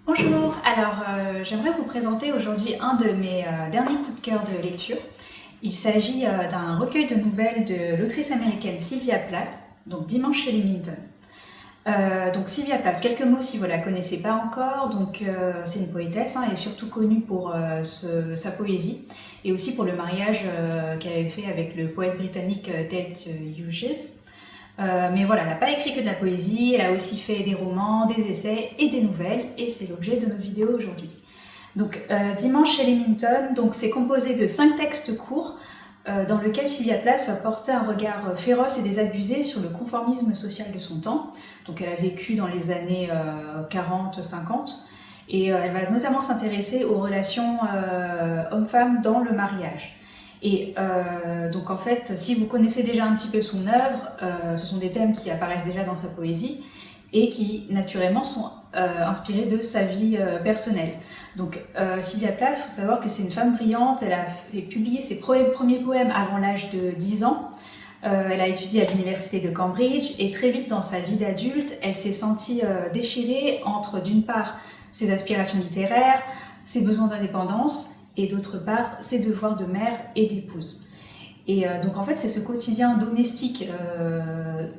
Bonjour, j'aimerais vous présenter aujourd'hui un de mes derniers coups de cœur de lecture. Il s'agit d'un recueil de nouvelles de l'autrice américaine Sylvia Plath, donc Dimanche chez les Minton. Donc Sylvia Plath, quelques mots si vous ne la connaissez pas encore. C'est une poétesse, elle est surtout connue pour sa poésie et aussi pour le mariage qu'elle avait fait avec le poète britannique Ted Hughes. Mais voilà, elle n'a pas écrit que de la poésie, elle a aussi fait des romans, des essais et des nouvelles, et c'est l'objet de nos vidéos aujourd'hui. Dimanche chez les Minton, c'est composé de 5 textes courts dans lesquels Sylvia Plath va porter un regard féroce et désabusé sur le conformisme social de son temps. Donc elle a vécu dans les années 40-50 et elle va notamment s'intéresser aux relations hommes-femmes dans le mariage. Si vous connaissez déjà un petit peu son œuvre, ce sont des thèmes qui apparaissent déjà dans sa poésie et qui, naturellement, sont inspirés de sa vie personnelle. Sylvia Plath, il faut savoir que c'est une femme brillante, elle a publié ses premiers poèmes avant l'âge de 10 ans. Elle a étudié à l'université de Cambridge et très vite dans sa vie d'adulte, elle s'est sentie déchirée entre, d'une part, ses aspirations littéraires, ses besoins d'indépendance, et d'autre part, ses devoirs de mère et d'épouse. C'est ce quotidien domestique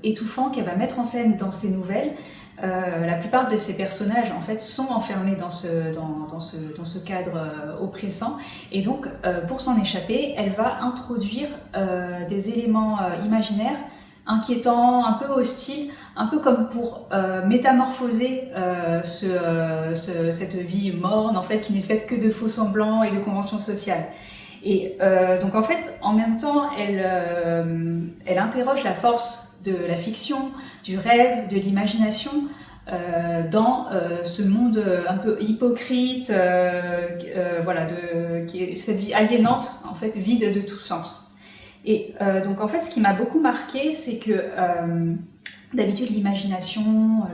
étouffant qu'elle va mettre en scène dans ses nouvelles. La plupart de ces personnages, en fait, sont enfermés dans ce cadre oppressant. Pour s'en échapper, elle va introduire des éléments imaginaires inquiétants, un peu hostiles, un peu comme pour métamorphoser cette vie morne en fait, qui n'est faite que de faux semblants et de conventions sociales. En même temps, elle interroge la force de la fiction, du rêve, de l'imagination dans ce monde un peu hypocrite, qui est cette vie aliénante, en fait, vide de tout sens. Ce qui m'a beaucoup marqué, c'est que d'habitude, l'imagination,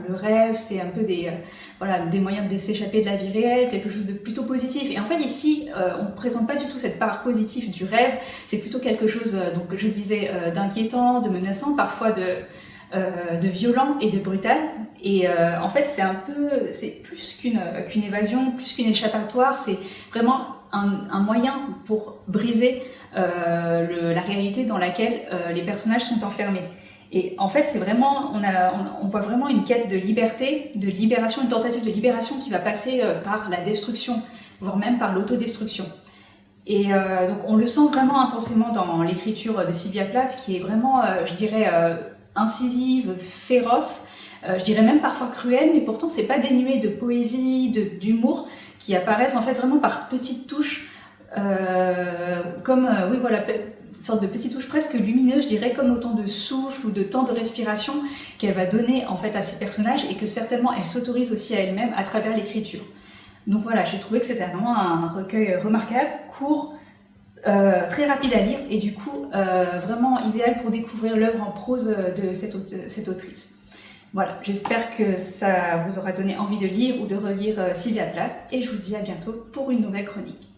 le rêve, c'est un peu des moyens de s'échapper de la vie réelle, quelque chose de plutôt positif. Et en fait, ici, on ne présente pas du tout cette part positive du rêve, c'est plutôt quelque chose, je disais, d'inquiétant, de menaçant, parfois de violent et de brutal. C'est plus qu'une évasion, plus qu'une échappatoire, c'est vraiment un moyen pour briser la réalité dans laquelle les personnages sont enfermés. Et en fait, c'est vraiment, on voit vraiment une quête de liberté, de libération, une tentative de libération qui va passer par la destruction, voire même par l'autodestruction. On le sent vraiment intensément dans l'écriture de Sylvia Plath, qui est vraiment, incisive, féroce, je dirais même parfois cruelle, mais pourtant c'est pas dénué de poésie, d'humour, qui apparaissent en fait vraiment par petites touches, une sorte de petites touches presque lumineuses, je dirais, comme autant de souffle ou de temps de respiration qu'elle va donner en fait à ses personnages et que certainement elle s'autorise aussi à elle-même à travers l'écriture. Donc voilà, j'ai trouvé que c'était vraiment un recueil remarquable, court, très rapide à lire et du coup vraiment idéal pour découvrir l'œuvre en prose de cette autrice. Voilà, j'espère que ça vous aura donné envie de lire ou de relire Sylvia Plath et je vous dis à bientôt pour une nouvelle chronique.